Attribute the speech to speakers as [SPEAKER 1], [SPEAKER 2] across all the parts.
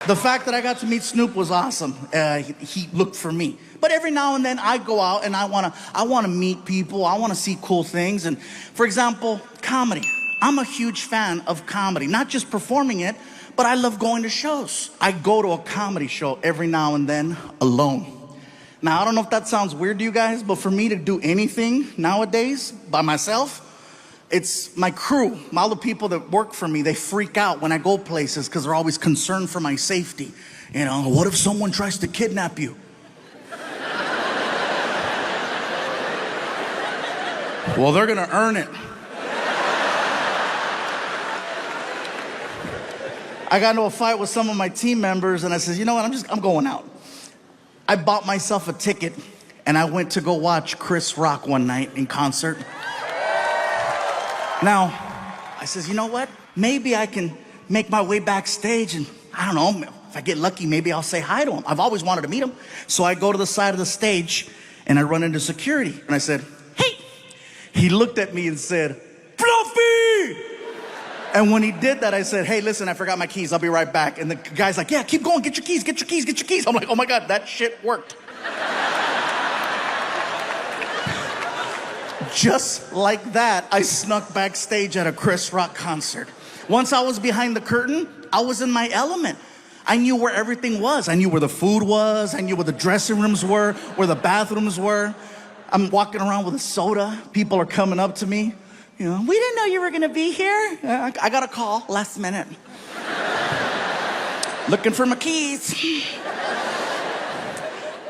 [SPEAKER 1] The fact that I got to meet Snoop was awesome. He looked for me. But every now and then I go out and I wanna meet people. I wanna see cool things. And for example, comedy. I'm a huge fan of comedy, not just performing it, but I love going to shows. I go to a comedy show every now and then alone. Now, I don't know if that sounds weird to you guys, but for me to do anything nowadays by myself, it's my crew, all the people that work for me, they freak out when I go places because they're always concerned for my safety. You know, what if someone tries to kidnap you? Well, they're gonna earn it. I got into a fight with some of my team members and I said, you know what, I'm going out. I bought myself a ticket and I went to go watch Chris Rock one night in concert. Now, I says, you know what? Maybe I can make my way backstage and I don't know, if I get lucky, maybe I'll say hi to him. I've always wanted to meet him. So I go to the side of the stage and I run into security and I said, hey. He looked at me and said, Fluffy! And when he did that, I said, hey, listen, I forgot my keys. I'll be right back. And the guy's like, yeah, keep going. Get your keys, get your keys, get your keys. I'm like, oh my God, that shit worked. Just like that, I snuck backstage at a Chris Rock concert. Once I was behind the curtain, I was in my element. I knew where everything was. I knew where the food was. I knew where the dressing rooms were, where the bathrooms were. I'm walking around with a soda. People are coming up to me. You know, we didn't know you were gonna be here. I got a call last minute. Looking for my keys.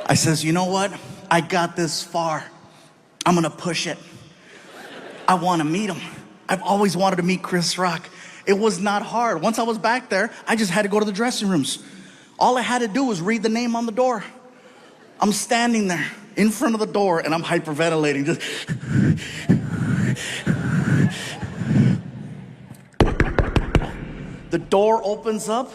[SPEAKER 1] I says, you know what? I got this far. I'm gonna push it. I wanna meet him. I've always wanted to meet Chris Rock. It was not hard. Once I was back there, I just had to go to the dressing rooms. All I had to do was read the name on the door. I'm standing there in front of the door and I'm hyperventilating, just. The door opens up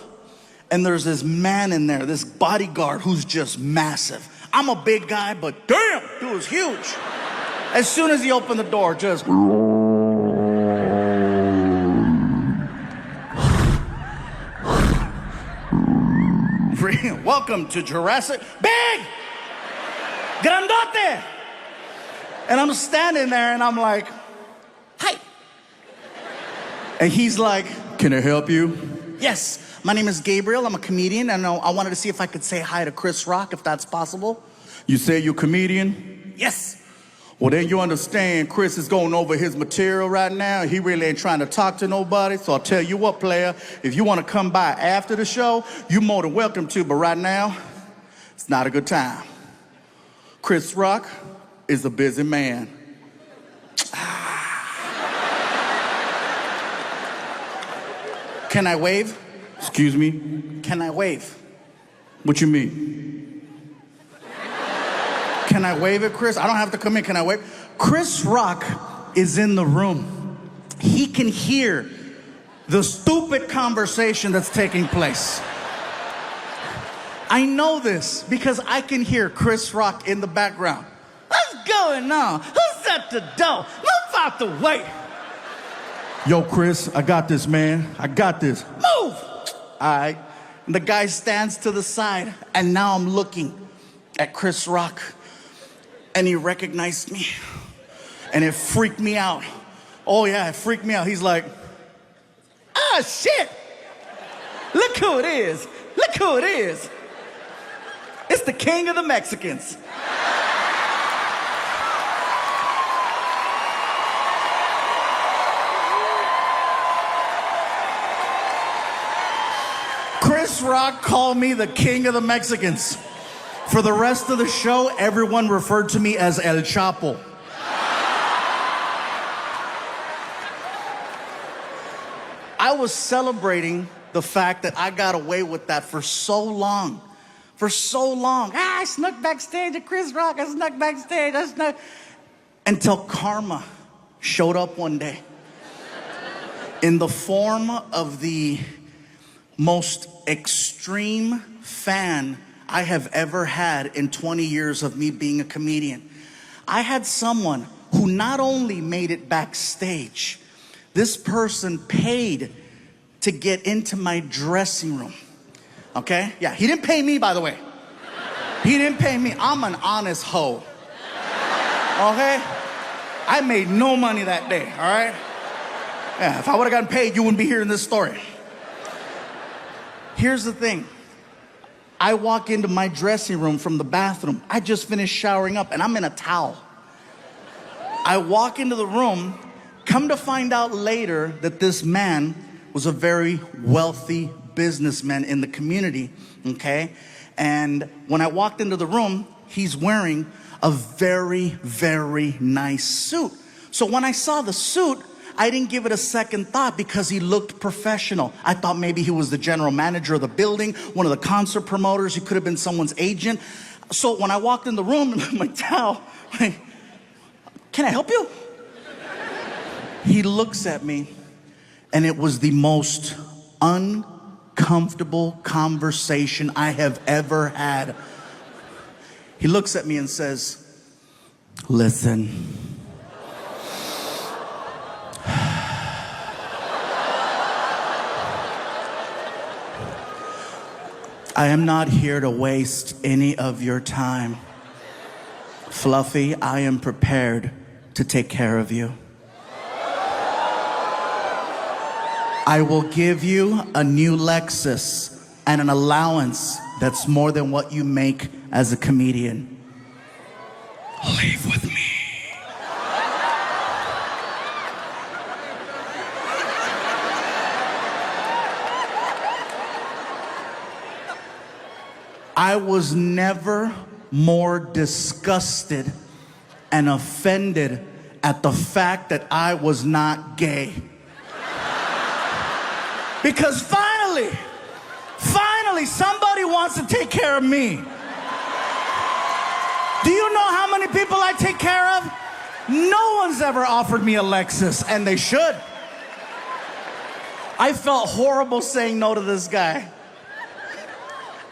[SPEAKER 1] and there's this man in there, this bodyguard who's just massive. I'm a big guy, but damn, dude was huge. As soon as he opened the door, just. Welcome to Jurassic. Big! Grandote! And I'm standing there and I'm like, hi. And he's like, can I help you? Yes, my name is Gabriel. I'm a comedian and I wanted to see if I could say hi to Chris Rock, if that's possible. You say you're a comedian? Yes. Well, then you understand Chris is going over his material right now. He really ain't trying to talk to nobody. So I'll tell you what, player, if you want to come by after the show, you're more than welcome to. But right now, it's not a good time. Chris Rock is a busy man. Can I wave? Excuse me? Can I wave? What you mean? Can I wave at Chris? I don't have to come in. Can I wave? Chris Rock is in the room. He can hear the stupid conversation that's taking place. I know this because I can hear Chris Rock in the background. What's going on? Who's at the door? Move out the way. Yo, Chris, I got this, man. I got this. Move! All right. And the guy stands to the side, and now I'm looking at Chris Rock. And he recognized me. And it freaked me out. Oh, yeah, it freaked me out. He's like, ah, shit. Look who it is. Look who it is. It's the king of the Mexicans. Chris Rock called me the king of the Mexicans. For the rest of the show, everyone referred to me as El Chapo. I was celebrating the fact that I got away with that for so long. For so long. I snuck backstage at Chris Rock. I snuck backstage. Until karma showed up one day. In the form of the most extreme fan I have ever had in 20 years of me being a comedian. I had someone who not only made it backstage, this person paid to get into my dressing room. Okay? Yeah, he didn't pay me, by the way. He didn't pay me. I'm an honest hoe. Okay? I made no money that day, all right? Yeah, if I would have gotten paid, you wouldn't be hearing this story. Here's the thing. I walk into my dressing room from the bathroom. I just finished showering up and I'm in a towel. I walk into the room, come to find out later that this man was a very wealthy businessman in the community, okay? And when I walked into the room, he's wearing a very, very nice suit. So when I saw the suit, I didn't give it a second thought because he looked professional. I thought maybe he was the general manager of the building, one of the concert promoters. He could have been someone's agent. So when I walked in the room, I'm like, Tao, can I help you? He looks at me, and it was the most uncomfortable conversation I have ever had. He looks at me and says, listen. I am not here to waste any of your time. Fluffy, I am prepared to take care of you. I will give you a new Lexus and an allowance that's more than what you make as a comedian. Leave with me. I was never more disgusted and offended at the fact that I was not gay. Because finally, somebody wants to take care of me. Do you know how many people I take care of? No one's ever offered me a Lexus, and they should. I felt horrible saying no to this guy.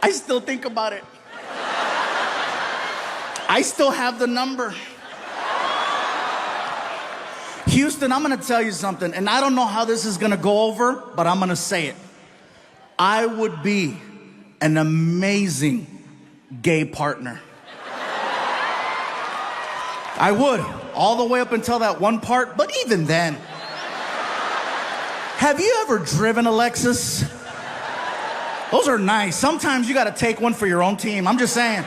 [SPEAKER 1] I still think about it. I still have the number. Houston, I'm gonna tell you something, and I don't know how this is gonna go over, but I'm gonna say it. I would be an amazing gay partner. I would, all the way up until that one part, but even then. Have you ever driven a Lexus? Those are nice. Sometimes you gotta take one for your own team. I'm just saying.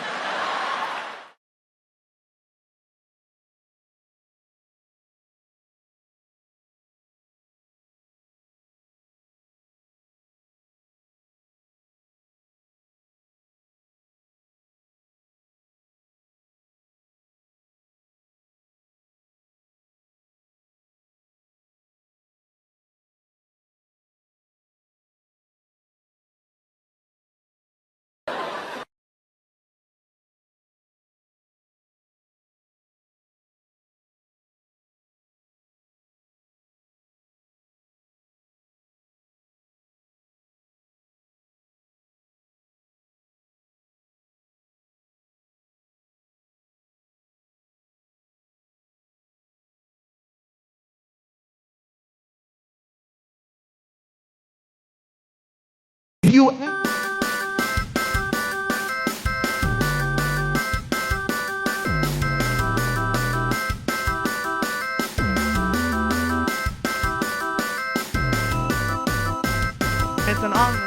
[SPEAKER 1] You
[SPEAKER 2] It's an honor.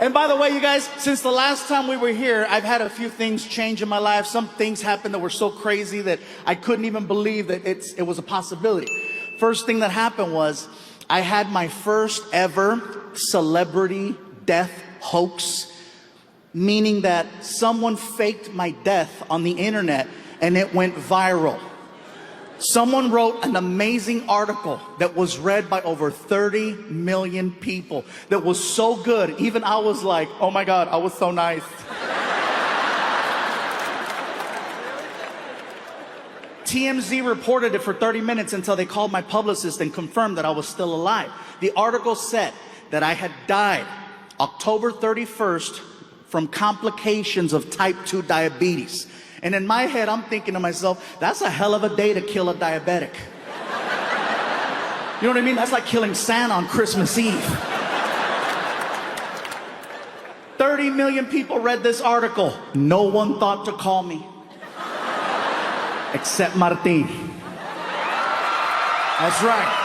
[SPEAKER 1] And by the way, you guys, since the last time we were here, I've had a few things change in my life. Some things happened that were so crazy that I couldn't even believe that it was a possibility. First thing that happened was I had my first ever celebrity death hoax, meaning that someone faked my death on the internet and it went viral. Someone wrote an amazing article that was read by over 30 million people that was so good, even I was like, oh my God, I was so nice. TMZ reported it for 30 minutes until they called my publicist and confirmed that I was still alive. The article said that I had died October 31st from complications of type 2 diabetes. And in my head, I'm thinking to myself, that's a hell of a day to kill a diabetic. You know what I mean? That's like killing Santa on Christmas Eve. 30 million people read this article. No one thought to call me. Except Martin. That's right.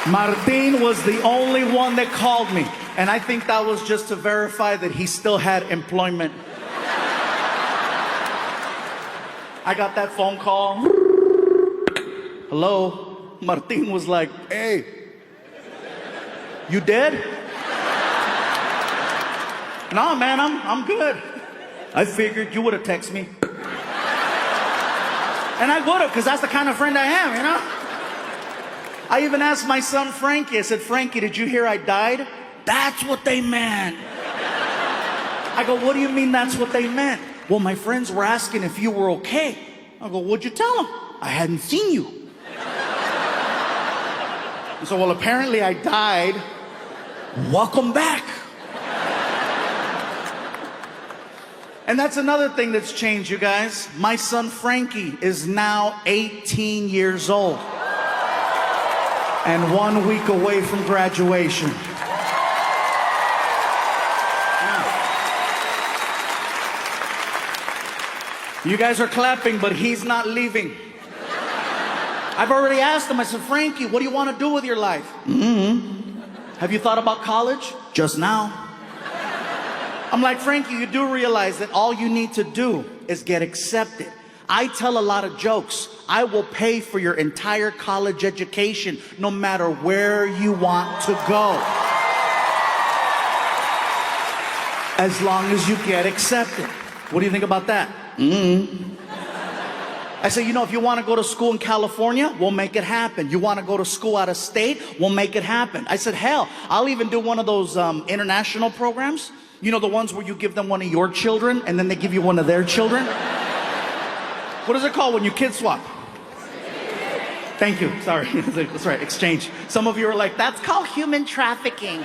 [SPEAKER 1] Martin was the only one that called me. And I think that was just to verify that he still had employment. I got that phone call. Hello? Martin was like, hey, you dead? No, man, I'm good. I figured you would have texted me. And I would have, because that's the kind of friend I am, you know? I even asked my son Frankie, I said, Frankie, did you hear I died? That's what they meant. I go, what do you mean that's what they meant? Well, my friends were asking if you were okay. I go, what'd you tell them? I hadn't seen you. And so, well, apparently I died. Welcome back. And that's another thing that's changed, you guys. My son Frankie is now 18 years old and 1 week away from graduation. You guys are clapping, but he's not leaving. I've already asked him, I said, Frankie, what do you want to do with your life? Have you thought about college? Just now. I'm like, Frankie, you do realize that all you need to do is get accepted. I tell a lot of jokes. I will pay for your entire college education, no matter where you want to go. As long as you get accepted. What do you think about that? I say, you know, if you want to go to school in California, we'll make it happen. You want to go to school out of state, we'll make it happen. I said, hell, I'll even do one of those international programs. You know, the ones where you give them one of your children and then they give you one of their children? What is it called when you kid swap? Thank you. Sorry. That's right. Exchange. Some of you are like, that's called human trafficking.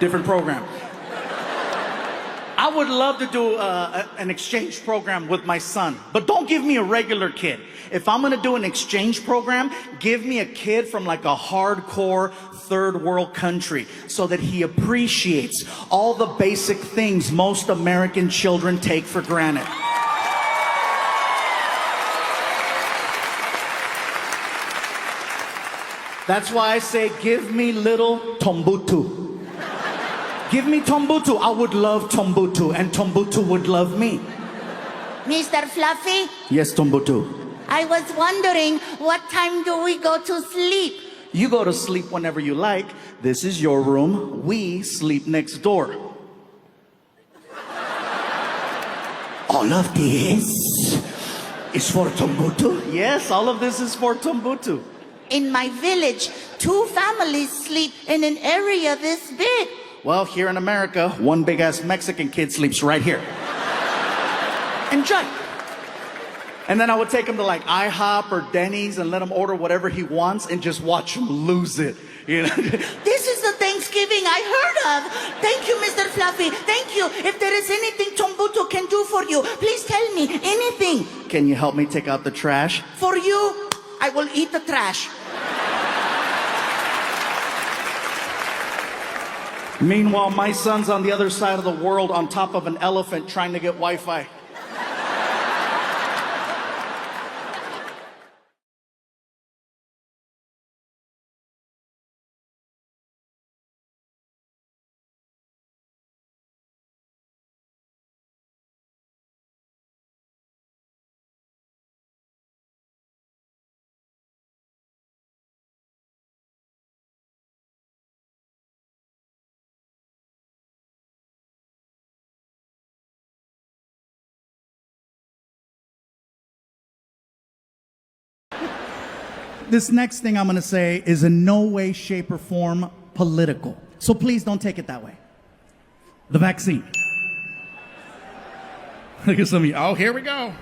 [SPEAKER 1] Different program. I would love to do an exchange program with my son, but don't give me a regular kid. If I'm gonna do an exchange program, give me a kid from like a hardcore third world country so that he appreciates all the basic things most American children take for granted. That's why I say, give me little Tombutu. Give me Tombutu. I would love Tombutu, and Tombutu would love me.
[SPEAKER 3] Mr. Fluffy?
[SPEAKER 1] Yes, Tombutu.
[SPEAKER 3] I was wondering, what time do we go to sleep?
[SPEAKER 1] You go to sleep whenever you like. This is your room. We sleep next door. All of this is for Tombutu? Yes, all of this is for Tombutu.
[SPEAKER 3] In my village, 2 families sleep in an area this big.
[SPEAKER 1] Well, here in America, one big-ass Mexican kid sleeps right here. Enjoy. And then I would take him to like IHOP or Denny's and let him order whatever he wants and just watch him lose it. You know?
[SPEAKER 3] This is the Thanksgiving I heard of. Thank you, Mr. Fluffy. Thank you. If there is anything Tombutu can do for you, please tell me. Anything.
[SPEAKER 1] Can you help me take out the trash?
[SPEAKER 3] For you, I will eat the trash.
[SPEAKER 1] Meanwhile, my son's on the other side of the world on top of an elephant trying to get Wi-Fi. This next thing I'm going to say is in no way, shape, or form political. So please don't take it that way. The vaccine. Look at some of you. Oh, here we go.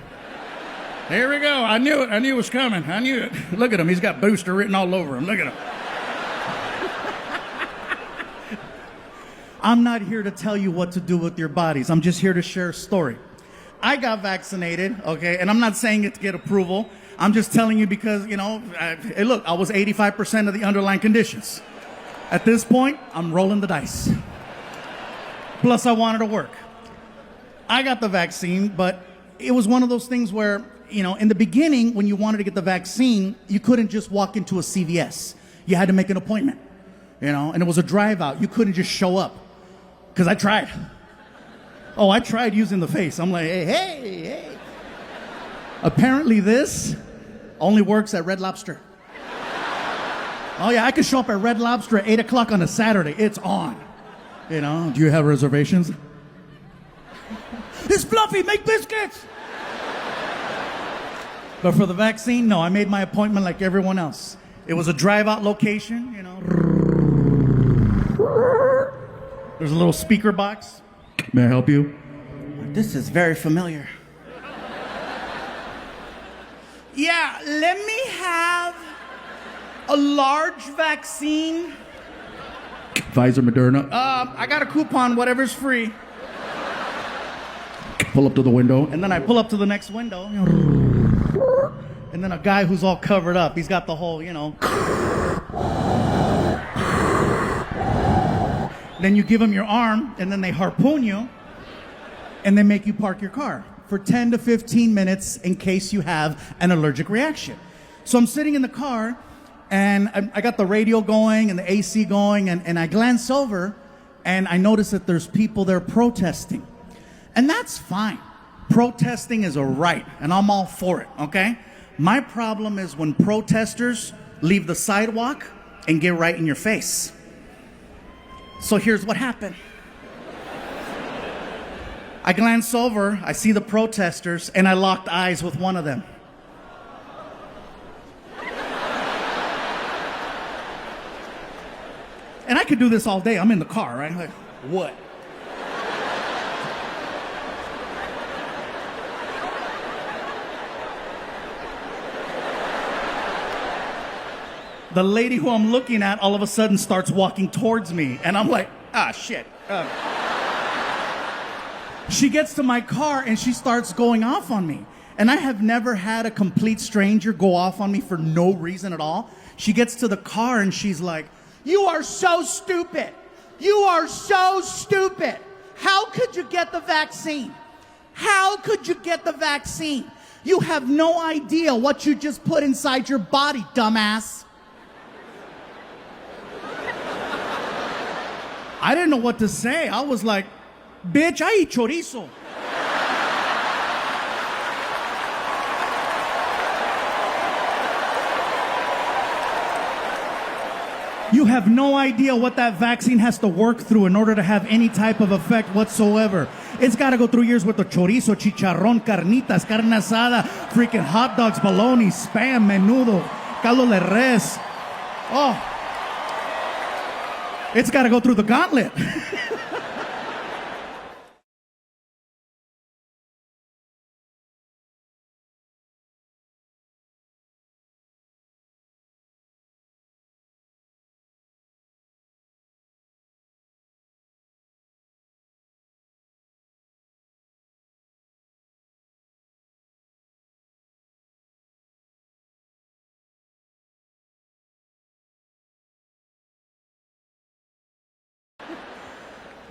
[SPEAKER 1] Here we go. I knew it. I knew it was coming. I knew it. Look at him. He's got booster written all over him. Look at him. I'm not here to tell you what to do with your bodies. I'm just here to share a story. I got vaccinated, okay, and I'm not saying it to get approval. I'm just telling you because, hey, look, I was 85% of the underlying conditions. At this point, I'm rolling the dice. Plus, I wanted to work. I got the vaccine, but it was one of those things where, in the beginning, when you wanted to get the vaccine, you couldn't just walk into a CVS. You had to make an appointment, and it was a drive out. You couldn't just show up. Because I tried. Oh, I tried using the face. I'm like, hey. Apparently this only works at Red Lobster. Oh yeah, I could show up at Red Lobster at 8 o'clock on a Saturday. It's on. Do you have reservations? It's Fluffy, make biscuits! But for the vaccine, no, I made my appointment like everyone else. It was a drive-out location, There's a little speaker box. May I help you? This is very familiar. Yeah, let me have a large vaccine. Pfizer, Moderna. I got a coupon, whatever's free. Pull up to the window. And then I pull up to the next window. And then a guy who's all covered up. He's got the whole, Then you give them your arm, and then they harpoon you, and they make you park your car for 10 to 15 minutes in case you have an allergic reaction. So I'm sitting in the car, and I got the radio going and the AC going, and I glance over, and I notice that there's people there protesting. And that's fine. Protesting is a right, and I'm all for it, okay? My problem is when protesters leave the sidewalk and get right in your face. So here's what happened. I glance over, I see the protesters, and I locked eyes with one of them. And I could do this all day. I'm in the car, right? Like, what? The lady who I'm looking at all of a sudden starts walking towards me. And I'm like, shit. She gets to my car and she starts going off on me. And I have never had a complete stranger go off on me for no reason at all. She gets to the car and she's like, "You are so stupid. You are so stupid. How could you get the vaccine? How could you get the vaccine? You have no idea what you just put inside your body, dumbass." I didn't know what to say. I was like, "Bitch, I eat chorizo." You have no idea what that vaccine has to work through in order to have any type of effect whatsoever. It's got to go through years with the chorizo, chicharrón, carnitas, carne asada, freaking hot dogs, bologna, spam, menudo, caldo de res. Oh. It's got to go through the gauntlet.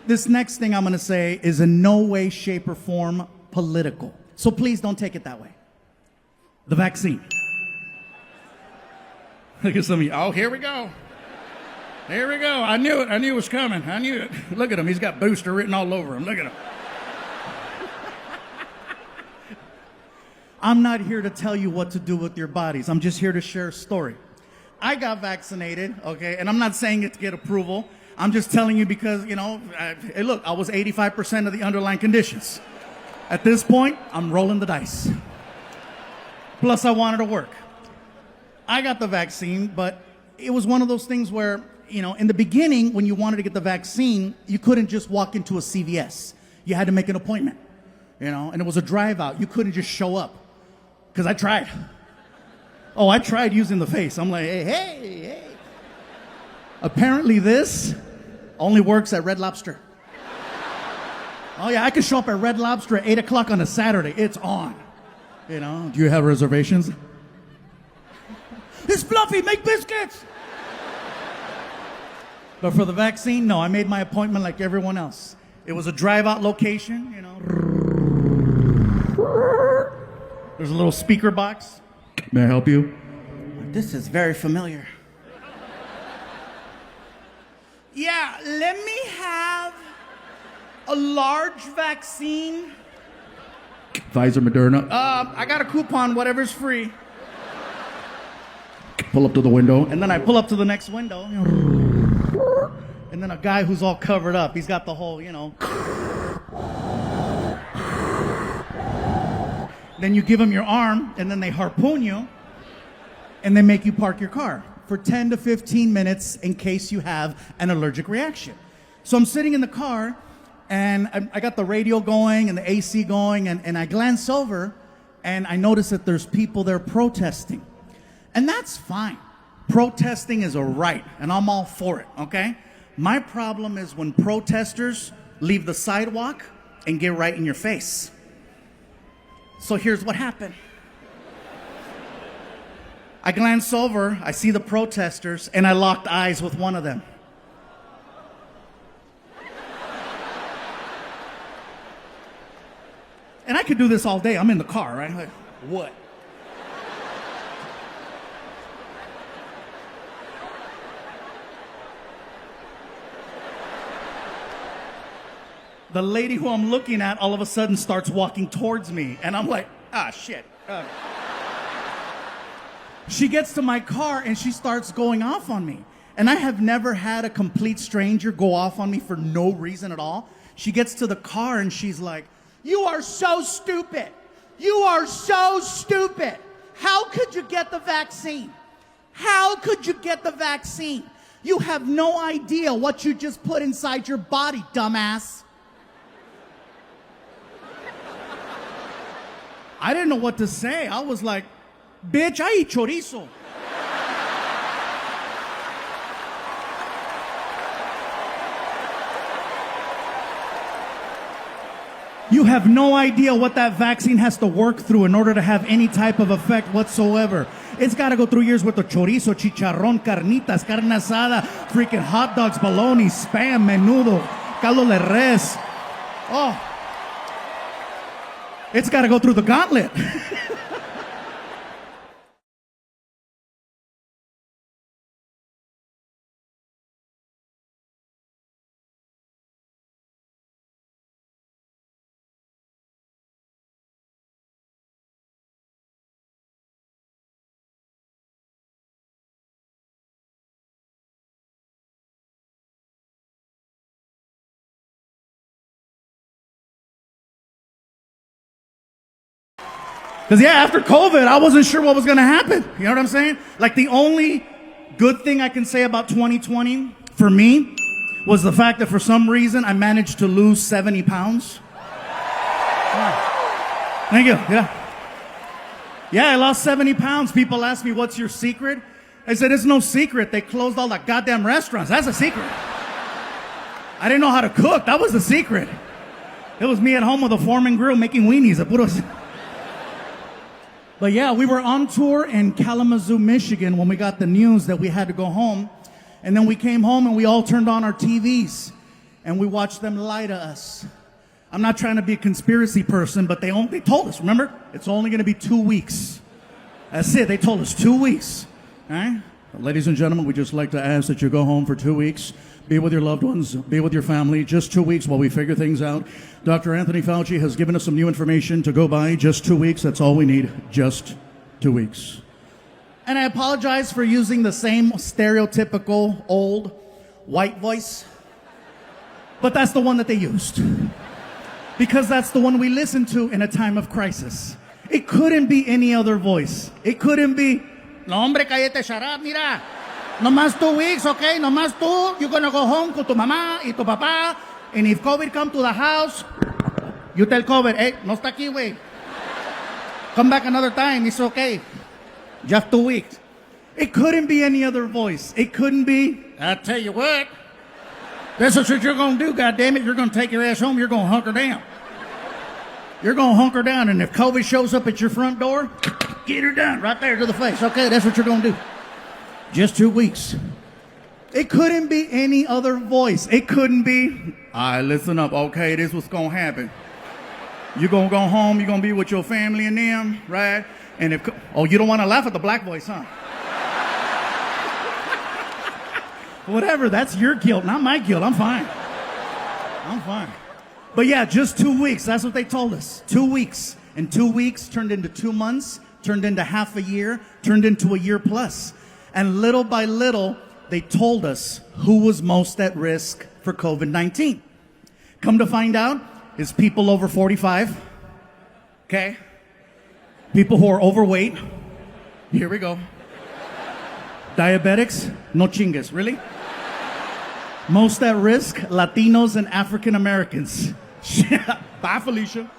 [SPEAKER 1] This next thing I'm going to say is in no way, shape, or form political. So please don't take it that way. The vaccine. Look at some of you. Oh, here we go. Here we go. I knew it. I knew it was coming. I knew it. Look at him. He's got booster written all over him. Look at him. I'm not here to tell you what to do with your bodies. I'm just here to share a story. I got vaccinated, okay, and I'm not saying it to get approval. I'm just telling you because, hey, look, I was 85% of the underlying conditions. At this point, I'm rolling the dice. Plus, I wanted to work. I got the vaccine, but it was one of those things where, in the beginning, when you wanted to get the vaccine, you couldn't just walk into a CVS. You had to make an appointment, and it was a drive out. You couldn't just show up. Because I tried. Oh, I tried using the face. I'm like, hey. Apparently this only works at Red Lobster. Oh yeah, I could show up at Red Lobster at 8 o'clock on a Saturday. It's on. Do you have reservations? It's Fluffy, make biscuits! But for the vaccine, no, I made my appointment like everyone else. It was a drive-out location, There's a little speaker box. May I help you? This is very familiar. Yeah, let me have a large vaccine. Pfizer, Moderna. I got a coupon, whatever's free. Pull up to the window. And then I pull up to the next window. And then a guy who's all covered up. He's got the whole, Then you give them your arm, and then they harpoon you, and they make you park your car for 10 to 15 minutes in case you have an allergic reaction. So I'm sitting in the car, and I got the radio going and the AC going, and I glance over, and I notice that there's people there protesting. And that's fine. Protesting is a right, and I'm all for it, okay? My problem is when protesters leave the sidewalk and get right in your face. So here's what happened. I glance over, I see the protesters, and I locked eyes with one of them. And I could do this all day. I'm in the car, right? Like, what? The lady who I'm looking at all of a sudden starts walking towards me, and I'm like, shit. She gets to my car and she starts going off on me. And I have never had a complete stranger go off on me for no reason at all. She gets to the car and she's like, "You are so stupid. You are so stupid. How could you get the vaccine? How could you get the vaccine? You have no idea what you just put inside your body, dumbass." I didn't know what to say. I was like, "Bitch, I eat chorizo." You have no idea what that vaccine has to work through in order to have any type of effect whatsoever. It's got to go through years worth of chorizo, chicharrón, carnitas, carne asada, freaking hot dogs, bologna, spam, menudo, caldo de res. Oh. It's got to go through the gauntlet. Because, after COVID, I wasn't sure what was going to happen. You know what I'm saying? Like, the only good thing I can say about 2020 for me was the fact that for some reason I managed to lose 70 pounds. Thank you. Yeah, I lost 70 pounds. People ask me, "What's your secret?" I said, "It's no secret. They closed all the goddamn restaurants. That's a secret. I didn't know how to cook. That was the secret. It was me at home with a Foreman grill making weenies. But yeah, we were on tour in Kalamazoo, Michigan when we got the news that we had to go home. And then we came home and we all turned on our TVs and we watched them lie to us. I'm not trying to be a conspiracy person, but they told us, remember? It's only going to be 2 weeks. That's it. They told us 2 weeks. All right? Ladies and gentlemen, we'd just like to ask that you go home for 2 weeks. Be with your loved ones. Be with your family. Just 2 weeks while we figure things out. Dr. Anthony Fauci has given us some new information to go by. Just 2 weeks. That's all we need. Just 2 weeks. And I apologize for using the same stereotypical old white voice. But that's the one that they used. Because that's the one we listen to in a time of crisis. It couldn't be any other voice. It couldn't be No, hombre, cállate, shut up, mira. Nomás 2 weeks, okay? Nomás tú. You're gonna go home con tu mamá y tu papá. And if COVID come to the house, you tell COVID, hey, no está aquí, güey. Come back another time, it's okay. Just 2 weeks. It couldn't be any other voice. It couldn't be, I tell you what, this is what you're gonna do, goddammit. You're gonna take your ass home, you're gonna hunker down. You're gonna hunker down, and if COVID shows up at your front door, get her done right there to the face. Okay, that's what you're gonna do. Just 2 weeks. It couldn't be any other voice. It couldn't be, all right, listen up, okay, this is what's gonna happen. You're gonna go home, you're gonna be with your family and them, right? And if, oh, you don't wanna laugh at the black voice, huh? Whatever, that's your guilt, not my guilt. I'm fine. I'm fine. But yeah, just 2 weeks, that's what they told us. 2 weeks. And 2 weeks turned into 2 months, turned into half a year, turned into a year plus. And little by little, they told us who was most at risk for COVID-19. Come to find out, it's people over 45, okay? People who are overweight. Here we go. Diabetics, no chingas, really? Most at risk, Latinos and African Americans. Bye, Felicia.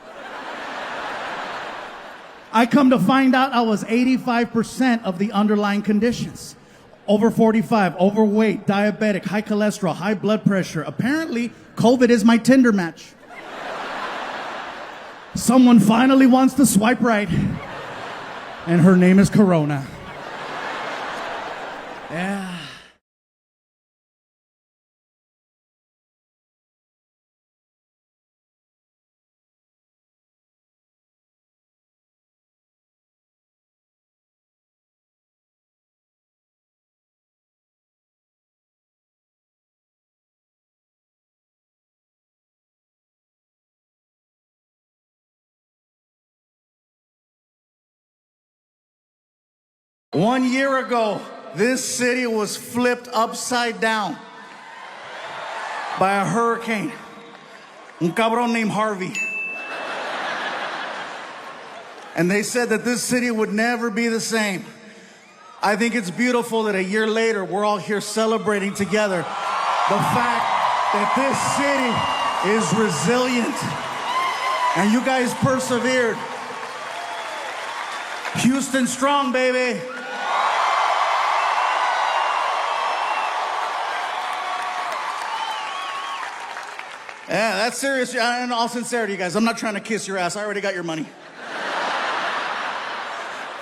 [SPEAKER 1] I come to find out I was 85% of the underlying conditions. Over 45, overweight, diabetic, high cholesterol, high blood pressure. Apparently, COVID is my Tinder match. Someone finally wants to swipe right, and her name is Corona. Yeah. One year ago, this city was flipped upside down by a hurricane. Un cabrón named Harvey. And they said that this city would never be the same. I think it's beautiful that a year later, we're all here celebrating together the fact that this city is resilient. And you guys persevered. Houston strong, baby. Yeah, that's serious. In all sincerity, guys, I'm not trying to kiss your ass. I already got your money.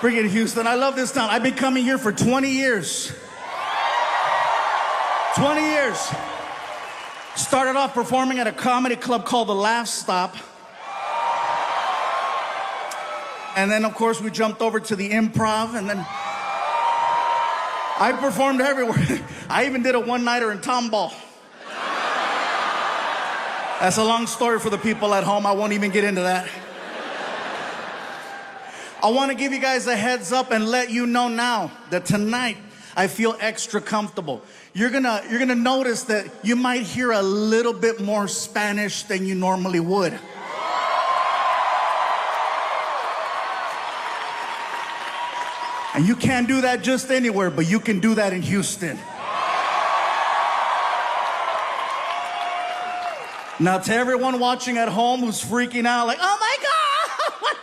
[SPEAKER 1] Friggin' Houston, I love this town. I've been coming here for 20 years. 20 years. Started off performing at a comedy club called The Laugh Stop. And then, of course, we jumped over to the Improv, and then I performed everywhere. I even did a one-nighter in Tomball. That's a long story for the people at home. I won't even get into that. I want to give you guys a heads up and let you know now that tonight I feel extra comfortable. You're gonna notice that you might hear a little bit more Spanish than you normally would. And you can't do that just anywhere, but you can do that in Houston. Now, to everyone watching at home who's freaking out, like,
[SPEAKER 3] Oh my God!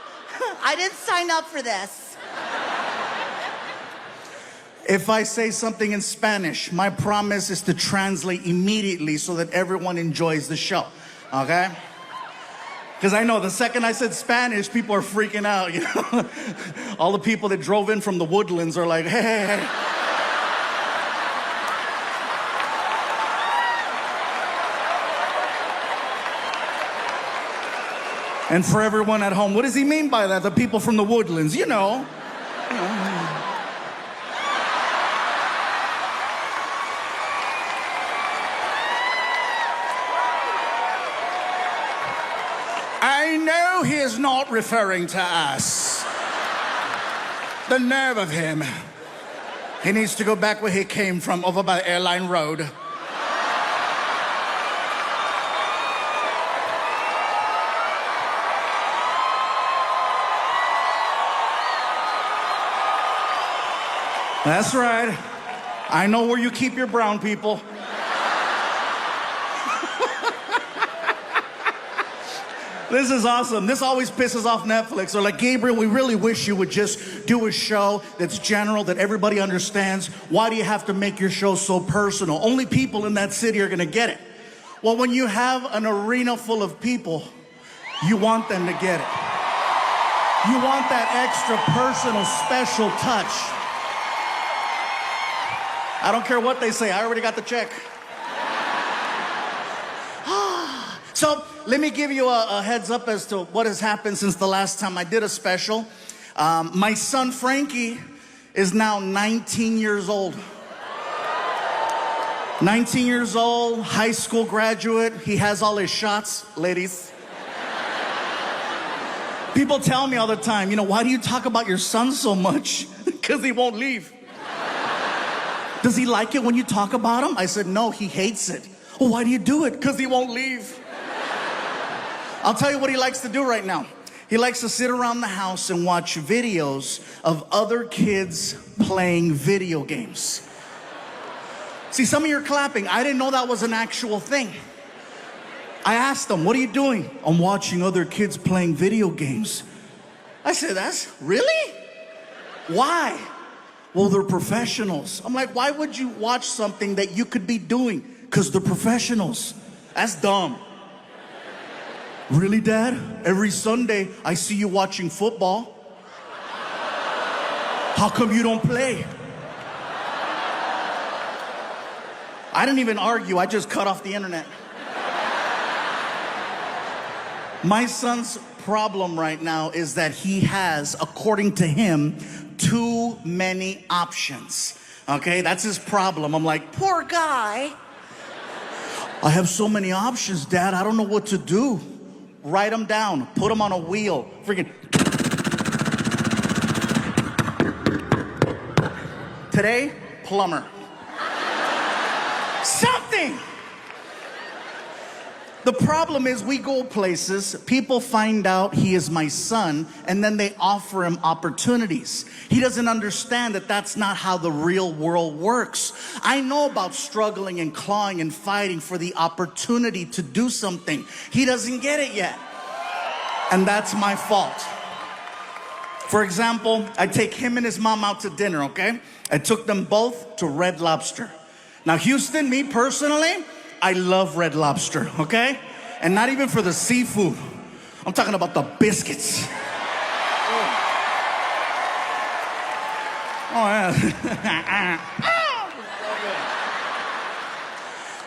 [SPEAKER 3] I didn't sign up for this.
[SPEAKER 1] if I say something in Spanish, my promise is to translate immediately so that everyone enjoys the show, okay? Because I know the second I said Spanish, people are freaking out, you know? All the people that drove in from the Woodlands are like, hey. And for everyone at home, what does he mean by that? The people from the Woodlands, you know. I know he is not referring to us. The nerve of him. He needs to go back where he came from, over by Airline Road. That's right. I know where you keep your brown people. This is awesome. This always pisses off Netflix. They're like, Gabriel, we really wish you would just do a show that's general, that everybody understands. Why do you have to make your show so personal? Only people in that city are going to get it. Well, when you have an arena full of people, you want them to get it. You want that extra personal, special touch. I don't care what they say. I already got the check. So let me give you a heads up as to what has happened since the last time I did a special. My son Frankie is now 19 years old. 19 years old, high school graduate. He has all his shots, ladies. People tell me all the time, why do you talk about your son so much? Because he won't leave. Does he like it when you talk about him? I said, no, he hates it. Well, why do you do it? Because he won't leave. I'll tell you what he likes to do right now. He likes to sit around the house and watch videos of other kids playing video games. See, some of you are clapping. I didn't know that was an actual thing. I asked him, what are you doing? I'm watching other kids playing video games. I said, that's really? Why? Well, they're professionals. I'm like, why would you watch something that you could be doing? Because they're professionals. That's dumb. Really, Dad? Every Sunday, I see you watching football. How come you don't play? I didn't even argue. I just cut off the internet. My son's problem right now is that he has, according to him, too many options. Okay, that's his problem. I'm like, poor guy. I have so many options, Dad. I don't know what to do. Write them down. Put them on a wheel. Freaking. Today, plumber. Something. The problem is we go places, people find out he is my son, and then they offer him opportunities. He doesn't understand that that's not how the real world works. I know about struggling and clawing and fighting for the opportunity to do something. He doesn't get it yet. And that's my fault. For example, I take him and his mom out to dinner, okay? I took them both to Red Lobster. Now, Houston, me personally, I love Red Lobster, okay? And not even for the seafood. I'm talking about the biscuits. Oh, yeah.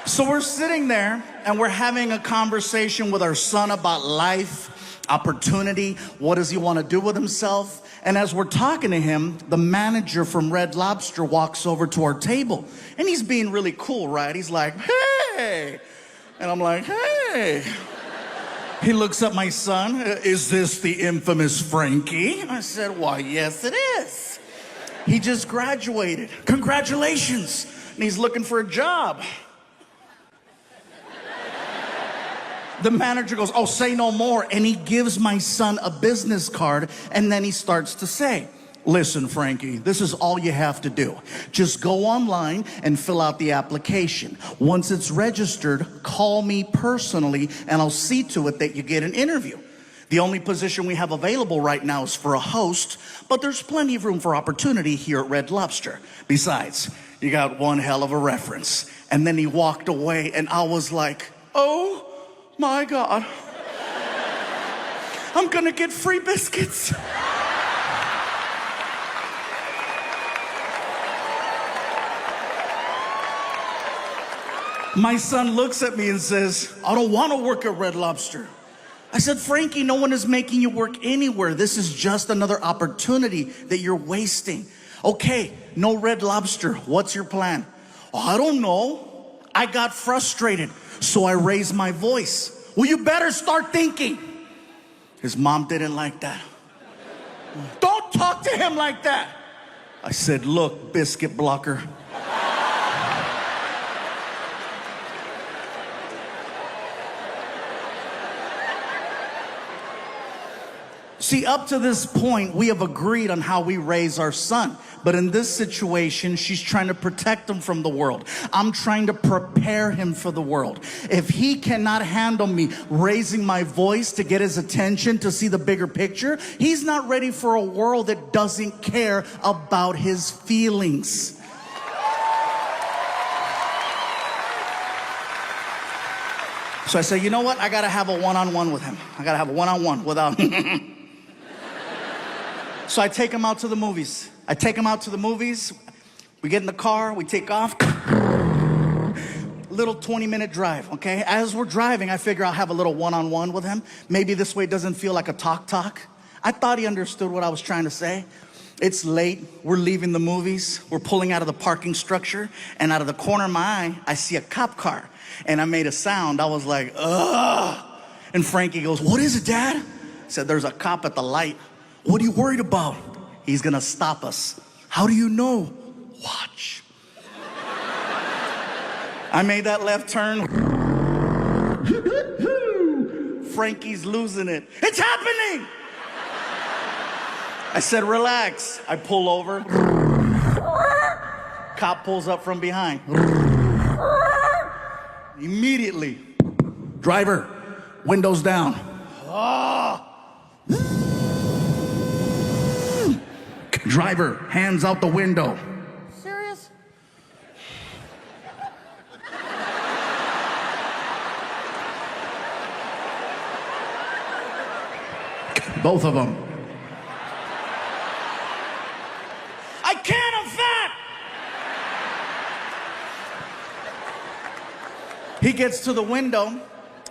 [SPEAKER 1] So we're sitting there and we're having a conversation with our son about life, opportunity, what does he want to do with himself? And as we're talking to him, the manager from Red Lobster walks over to our table. And he's being really cool, right? He's like, hey. And I'm like, hey. He looks at my son. Is this the infamous Frankie? I said, why, yes, it is. He just graduated. Congratulations. And he's looking for a job. The manager goes, oh, say no more. And he gives my son a business card. And then he starts to say, listen, Frankie, this is all you have to do. Just go online and fill out the application. Once it's registered, call me personally, and I'll see to it that you get an interview. The only position we have available right now is for a host, but there's plenty of room for opportunity here at Red Lobster. Besides, you got one hell of a reference. And then he walked away, and I was like, oh my God. I'm gonna get free biscuits. My son looks at me and says, I don't want to work at Red Lobster. I said, Frankie, no one is making you work anywhere. This is just another opportunity that you're wasting. Okay, no Red Lobster. What's your plan? Oh, I don't know. I got frustrated, so I raised my voice. Well, you better start thinking. His mom didn't like that. Don't talk to him like that. I said, look, biscuit blocker. See, up to this point, we have agreed on how we raise our son. But in this situation, she's trying to protect him from the world. I'm trying to prepare him for the world. If he cannot handle me raising my voice to get his attention, to see the bigger picture, he's not ready for a world that doesn't care about his feelings. So I say, you know what? I gotta have a one-on-one with him. I gotta have a one-on-one without... So I take him out to the movies. We get in the car, we take off. Little 20-minute drive, okay? As we're driving, I figure I'll have a little one-on-one with him. Maybe this way it doesn't feel like a talk. I thought he understood what I was trying to say. It's late, we're leaving the movies, we're pulling out of the parking structure, and out of the corner of my eye, I see a cop car. And I made a sound, I was like, ugh. And Frankie goes, what is it, Dad? I said, there's a cop at the light. What are you worried about? He's gonna stop us. How do you know? Watch. I made that left turn. Frankie's losing it. It's happening! I said, relax. I pull over. Cop pulls up from behind. Immediately. Driver, windows down. Oh. Driver, hands out the window.
[SPEAKER 3] Serious?
[SPEAKER 1] Both of them. I can't, I'm fat! He gets to the window,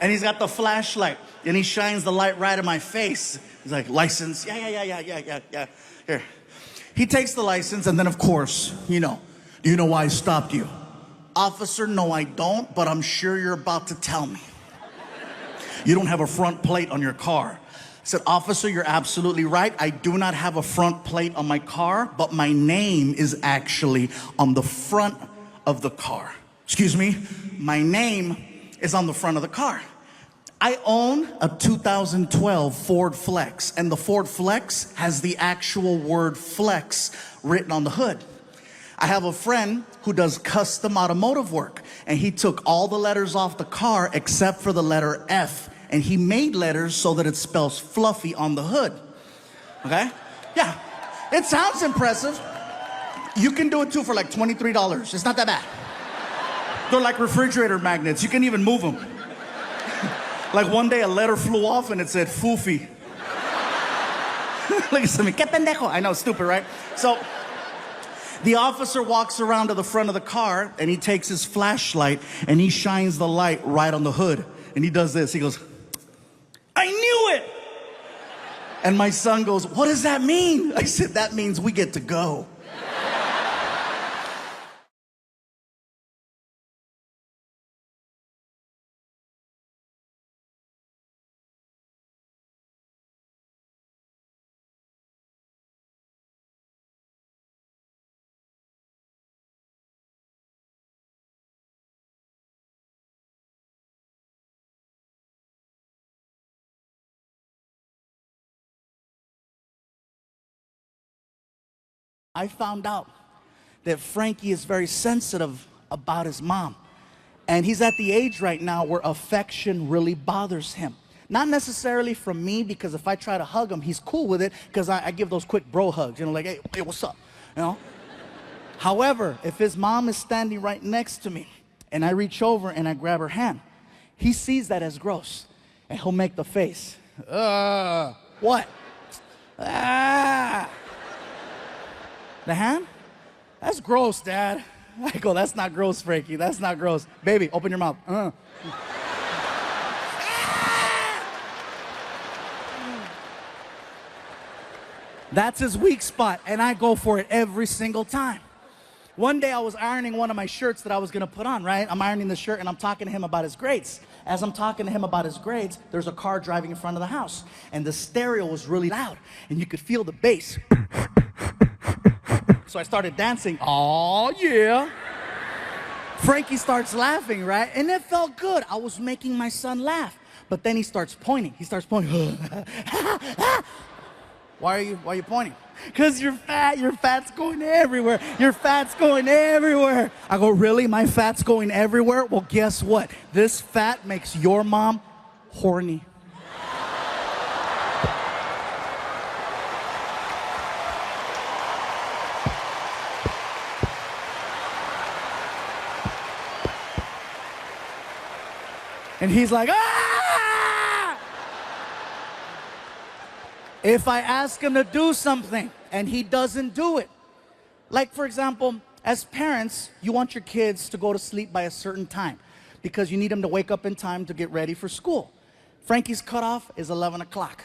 [SPEAKER 1] and he's got the flashlight, and he shines the light right in my face. He's like, license? Yeah. Here. He takes the license, and then, of course, do you know why I stopped you? Officer, no, I don't, but I'm sure you're about to tell me. You don't have a front plate on your car. I said, officer, you're absolutely right. I do not have a front plate on my car, but my name is actually on the front of the car. Excuse me, my name is on the front of the car. I own a 2012 Ford Flex, and the Ford Flex has the actual word flex written on the hood. I have a friend who does custom automotive work, and he took all the letters off the car except for the letter F, and he made letters so that it spells fluffy on the hood. Okay? Yeah, it sounds impressive. You can do it too for like $23. It's not that bad. They're like refrigerator magnets. You can even move them. Like one day a letter flew off and it said foofy. Look at me, que pendejo. I know, stupid, right? So the officer walks around to the front of the car and he takes his flashlight and he shines the light right on the hood. And he does this, he goes, I knew it! And my son goes, what does that mean? I said, that means we get to go. I found out that Frankie is very sensitive about his mom. And he's at the age right now where affection really bothers him. Not necessarily from me, because if I try to hug him, he's cool with it, because I give those quick bro hugs, like, hey, what's up? However, if his mom is standing right next to me, and I reach over and I grab her hand, he sees that as gross. And he'll make the face. What? Ah. The hand? That's gross, Dad. I go, that's not gross, Frankie. That's not gross. Baby, open your mouth. That's his weak spot, and I go for it every single time. One day I was ironing one of my shirts that I was gonna put on, right? I'm ironing the shirt and I'm talking to him about his grades. As I'm talking to him about his grades, there's a car driving in front of the house, and the stereo was really loud, and you could feel the bass. So I started dancing. Oh, yeah. Frankie starts laughing, right? And it felt good. I was making my son laugh. But then he starts pointing. Why are you pointing? Because you're fat. Your fat's going everywhere. Your fat's going everywhere. I go, really? My fat's going everywhere? Well, guess what? This fat makes your mom horny. And he's like, ah! If I ask him to do something and he doesn't do it, like for example, as parents, you want your kids to go to sleep by a certain time because you need them to wake up in time to get ready for school. Frankie's cutoff is 11 o'clock.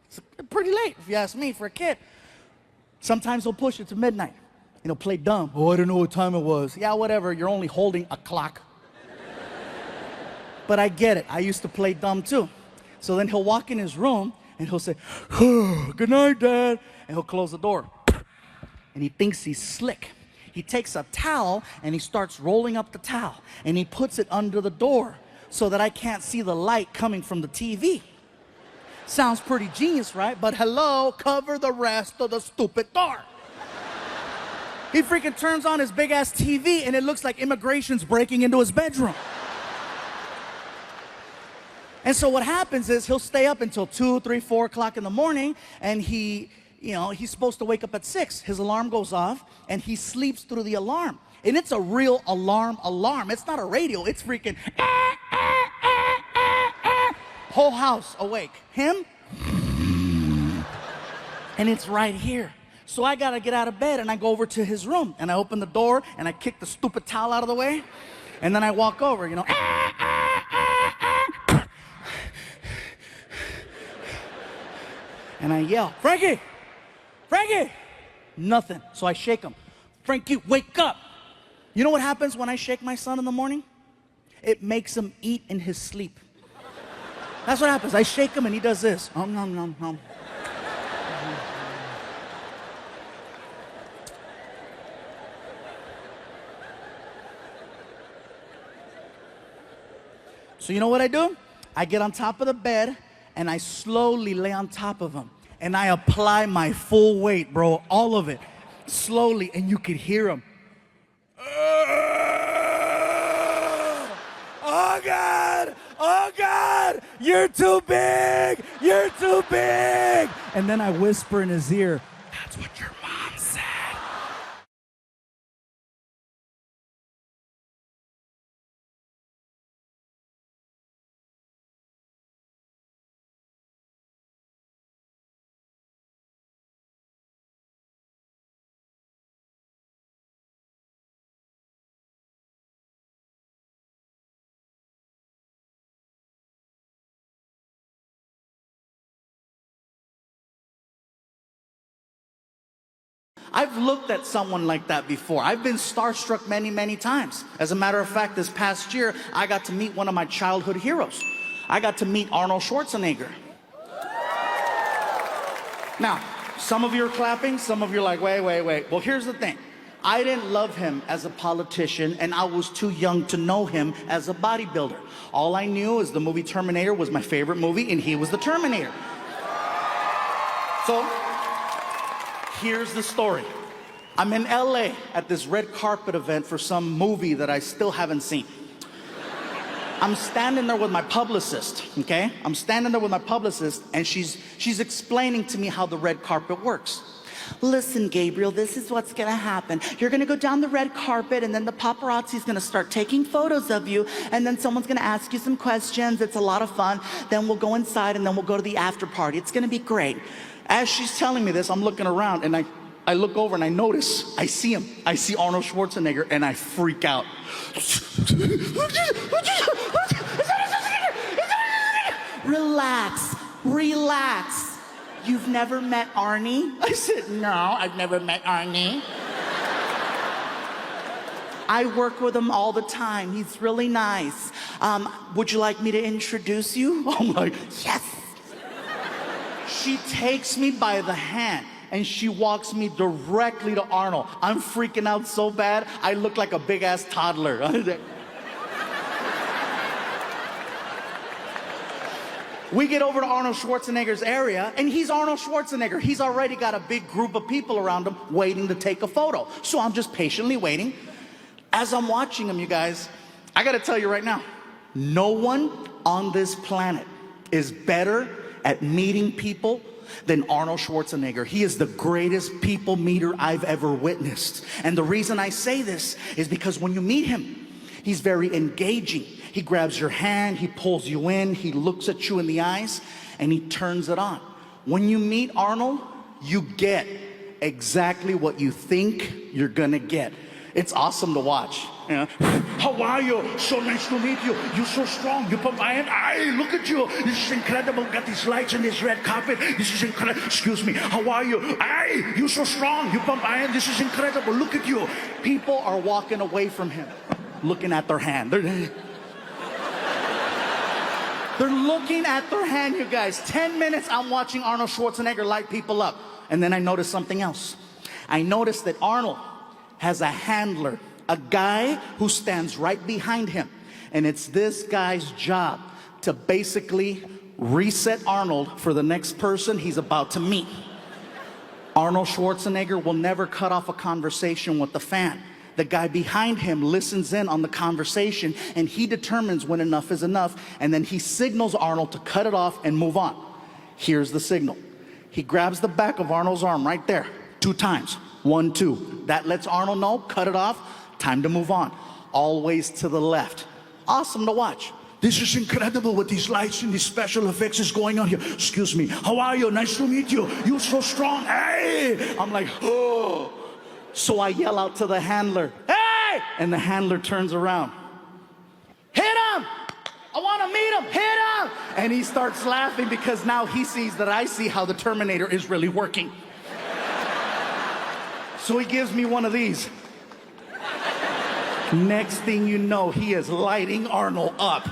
[SPEAKER 1] It's pretty late, if you ask me, for a kid. Sometimes he'll push it to midnight. And he'll play dumb. Oh, I don't know what time it was. Yeah, whatever, you're only holding a clock. But I get it. I used to play dumb too. So then he'll walk in his room and he'll say, oh, good night, Dad. And he'll close the door. And he thinks he's slick. He takes a towel and he starts rolling up the towel. And he puts it under the door so that I can't see the light coming from the TV. Sounds pretty genius, right? But hello, cover the rest of the stupid door. He freaking turns on his big ass TV and it looks like immigration's breaking into his bedroom. And so what happens is he'll stay up until 2, 3, 4 o'clock in the morning, and he's supposed to wake up at 6. His alarm goes off, and he sleeps through the alarm. And it's a real alarm. It's not a radio. It's freaking whole house awake. Him, and it's right here. So I gotta get out of bed, and I go over to his room, and I open the door, and I kick the stupid towel out of the way, and then I walk over, and I yell, Frankie! Frankie! Nothing. So I shake him. Frankie, wake up! You know what happens when I shake my son in the morning? It makes him eat in his sleep. That's what happens. I shake him and he does this. Nom, nom, nom. So you know what I do? I get on top of the bed and I slowly lay on top of him. And I apply my full weight, bro, all of it, slowly, and you could hear him. Oh God, oh God, you're too big, you're too big. And then I whisper in his ear, that's what your mom said. I've looked at someone like that before. I've been starstruck many, many times. As a matter of fact, this past year, I got to meet one of my childhood heroes. I got to meet Arnold Schwarzenegger. Now, some of you are clapping, some of you are like, wait. Well, here's the thing. I didn't love him as a politician, and I was too young to know him as a bodybuilder. All I knew is the movie Terminator was my favorite movie, and he was the Terminator. So, here's the story. I'm in LA at this red carpet event for some movie that I still haven't seen. I'm standing there with my publicist, okay? I'm standing there with my publicist, and she's explaining to me how the red carpet works. Listen, Gabriel, this is what's gonna happen. You're gonna go down the red carpet, and then the paparazzi's gonna start taking photos of you, and then someone's gonna ask you some questions. It's a lot of fun. Then we'll go inside, and then we'll go to the after party. It's gonna be great. As she's telling me this, I'm looking around, and I look over and I notice, I see him. I see Arnold Schwarzenegger, and I freak out.
[SPEAKER 3] Relax, relax. You've never met Arnie?
[SPEAKER 1] I said, no, I've never met Arnie.
[SPEAKER 3] I work with him all the time. He's really nice. Would you like me to introduce you?
[SPEAKER 1] I'm like,
[SPEAKER 3] yes.
[SPEAKER 1] She takes me by the hand and she walks me directly to Arnold. I'm freaking out so bad, I look like a big ass toddler. We get over to Arnold Schwarzenegger's area, and he's Arnold Schwarzenegger. He's already got a big group of people around him waiting to take a photo. So I'm just patiently waiting. As I'm watching him, you guys, I gotta tell you right now, no one on this planet is better at meeting people than Arnold Schwarzenegger. He is the greatest people meter I've ever witnessed. And the reason I say this is because when you meet him, he's very engaging. He grabs your hand, he pulls you in, he looks at you in the eyes, and he turns it on. When you meet Arnold, you get exactly what you think you're gonna get. It's awesome to watch. You know?
[SPEAKER 4] How are you? So nice to meet you. You're so strong. You pump iron. Hey, look at you. This is incredible. Got these lights and this red carpet. This is incredible. Excuse me. How are you? Hey, you're so strong. You pump iron. This is incredible. Look at you.
[SPEAKER 1] People are walking away from him, looking at their hand. They're looking at their hand, you guys. 10 minutes I'm watching Arnold Schwarzenegger light people up. And then I noticed something else. I noticed that Arnold has a handler, a guy who stands right behind him. And it's this guy's job to basically reset Arnold for the next person he's about to meet. Arnold Schwarzenegger will never cut off a conversation with the fan. The guy behind him listens in on the conversation, and he determines when enough is enough, and then he signals Arnold to cut it off and move on. Here's the signal. He grabs the back of Arnold's arm right there, 2 times. 1, 2. That lets Arnold know, cut it off, time to move on. Always to the left. Awesome to watch.
[SPEAKER 4] This is incredible with these lights and these special effects is going on here. Excuse me. How are you? Nice to meet you. You're so strong. Hey!
[SPEAKER 1] I'm like, oh. So I yell out to the handler, hey! And the handler turns around. Hit him! I want to meet him. Hit him! And he starts laughing because now he sees that I see how the Terminator is really working. So he gives me one of these. Next thing you know, he is lighting Arnold up.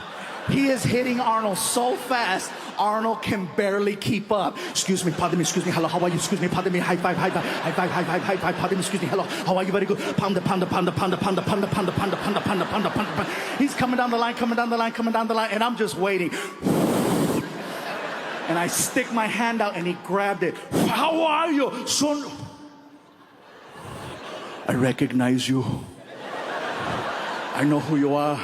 [SPEAKER 1] He is hitting Arnold so fast, Arnold can barely keep up. Excuse me, pardon me, excuse me, hello, how are you? Excuse me, pardon me, high five, high five, high five, high five, high five, pardon me, excuse me, hello, how are you? Very good. Pound, pound, pound, pound, pound, pound, pound, pound, pound, pound, pound, pound, pound. He's coming down the line, coming down the line, coming down the line, and I'm just waiting. And I stick my hand out, and he grabbed it.
[SPEAKER 4] How are you? Son, I recognize you. I know who you are.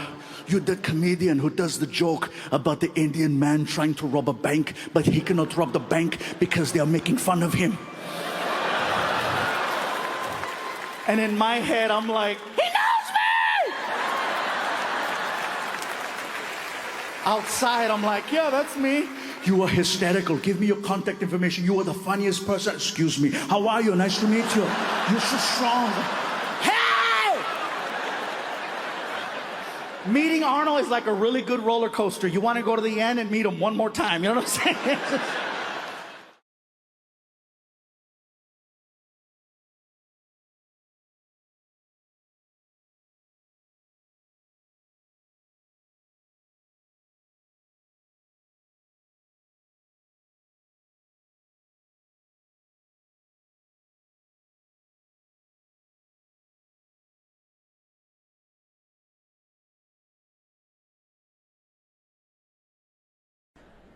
[SPEAKER 4] You're the comedian who does the joke about the Indian man trying to rob a bank, but he cannot rob the bank because they are making fun of him.
[SPEAKER 1] And in my head, I'm like, he knows me! Outside, I'm like, yeah, that's me.
[SPEAKER 4] You are hysterical. Give me your contact information. You are the funniest person. Excuse me. How are you? Nice to meet you. You're so strong.
[SPEAKER 1] Meeting Arnold is like a really good roller coaster. You want to go to the end and meet him one more time. You know what I'm saying?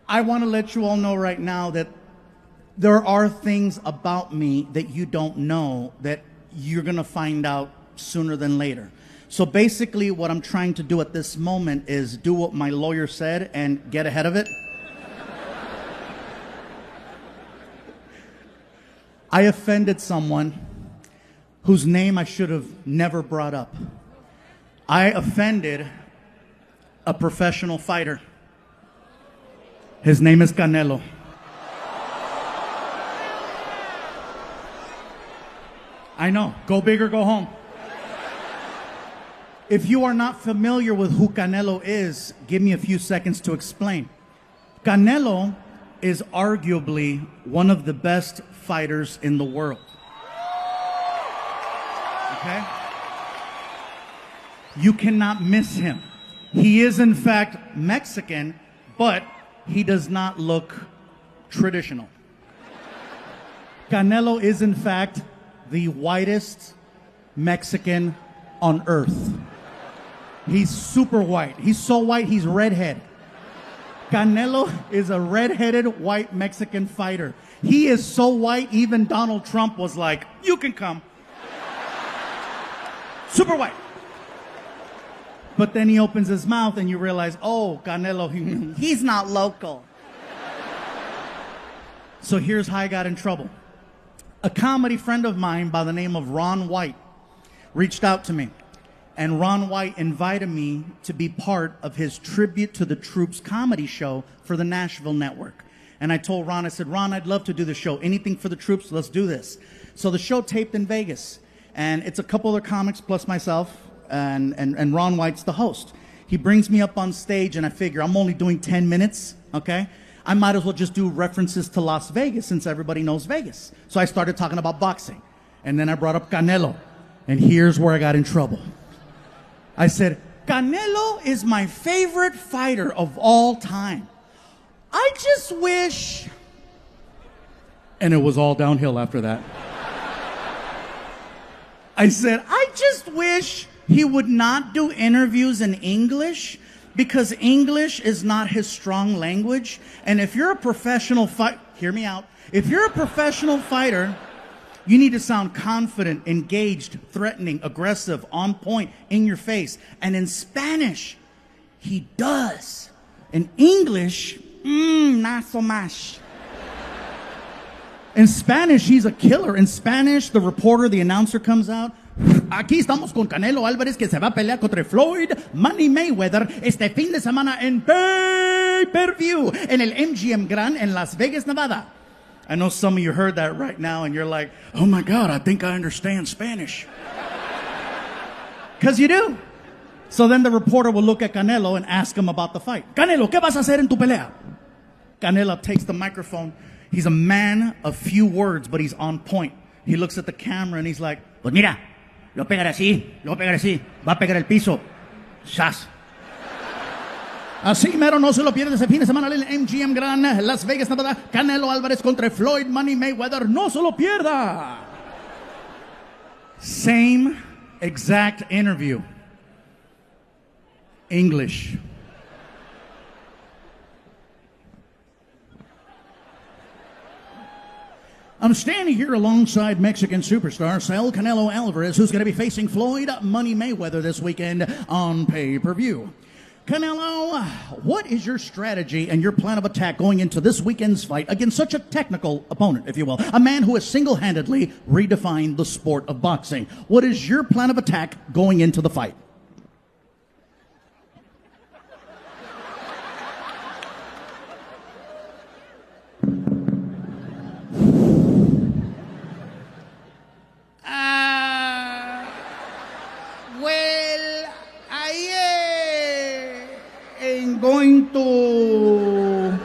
[SPEAKER 1] I want to let you all know right now that there are things about me that you don't know that you're going to find out sooner than later. So basically what I'm trying to do at this moment is do what my lawyer said and get ahead of it. I offended someone whose name I should have never brought up. I offended a professional fighter. His name is Canelo. I know. Go big or go home. If you are not familiar with who Canelo is, give me a few seconds to explain. Canelo is arguably one of the best fighters in the world. Okay? You cannot miss him. He is in fact Mexican, but he does not look traditional. Canelo is in fact the whitest Mexican on earth. He's super white. He's so white, he's redhead. Canelo is a red-headed white Mexican fighter. He is so white, even Donald Trump was like, you can come. Super white. But then he opens his mouth and you realize, oh, Canelo, he's not local. So here's how I got in trouble. A comedy friend of mine by the name of Ron White reached out to me. And Ron White invited me to be part of his Tribute to the Troops comedy show for the Nashville Network. And I told Ron, I said, Ron, I'd love to do the show. Anything for the troops, let's do this. So the show taped in Vegas. And it's a couple other comics plus myself, and Ron White's the host. He brings me up on stage, and I figure I'm only doing 10 minutes, okay? I might as well just do references to Las Vegas since everybody knows Vegas. So I started talking about boxing. And then I brought up Canelo. And here's where I got in trouble. I said, Canelo is my favorite fighter of all time. I just wish... And it was all downhill after that. I said, I just wish he would not do interviews in English because English is not his strong language. And if you're a professional fighter, hear me out. If you're a professional fighter, you need to sound confident, engaged, threatening, aggressive, on point, in your face. And in Spanish, he does. In English, not so much. In Spanish, he's a killer. In Spanish, the reporter, the announcer comes out. Aquí estamos con Canelo Álvarez que se va a pelear contra Floyd Money Mayweather este fin de semana en pay-per-view en el MGM Grand en Las Vegas, Nevada. I know some of you heard that right now and you're like, oh my God, I think I understand Spanish. Because you do. So then the reporter will look at Canelo and ask him about the fight. Canelo, ¿qué vas a hacer en tu pelea? Canelo takes the microphone. He's a man of few words, but he's on point. He looks at the camera and he's like, pues mira, lo voy a pegar así, va a pegar el piso. Shas. Así mero, no se lo pierde ese fin de semana en el MGM Grand, Las Vegas, Nevada. Canelo Álvarez contra Floyd Money Mayweather. No se lo pierda. Same exact interview. English. I'm standing here alongside Mexican superstar Saul Canelo Alvarez, who's going to be facing Floyd Money Mayweather this weekend on pay-per-view. Canelo, what is your strategy and your plan of attack going into this weekend's fight against such a technical opponent, if you will? A man who has single-handedly redefined the sport of boxing. What is your plan of attack going into the fight? Going to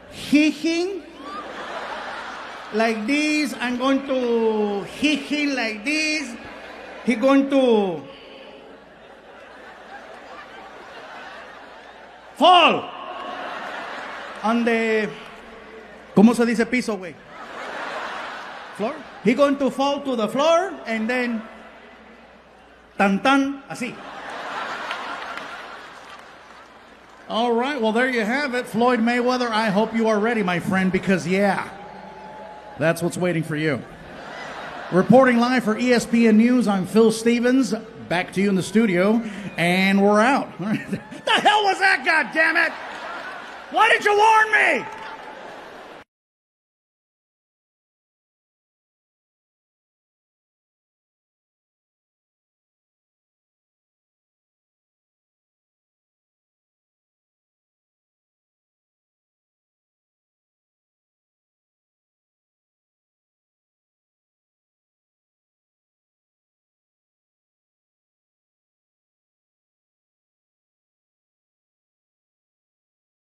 [SPEAKER 1] hit him like this. I'm going to hit him like this. He's going to fall on the, ¿cómo se dice piso, güey? Floor. He's going to fall to the floor and then tan tan así. All right, well, there you have it. Floyd Mayweather, I hope you are ready, my friend, because, yeah, that's what's waiting for you. Reporting live for ESPN News, I'm Phil Stevens. Back to you in the studio, and we're out. The hell was that, goddammit? Why did you warn me?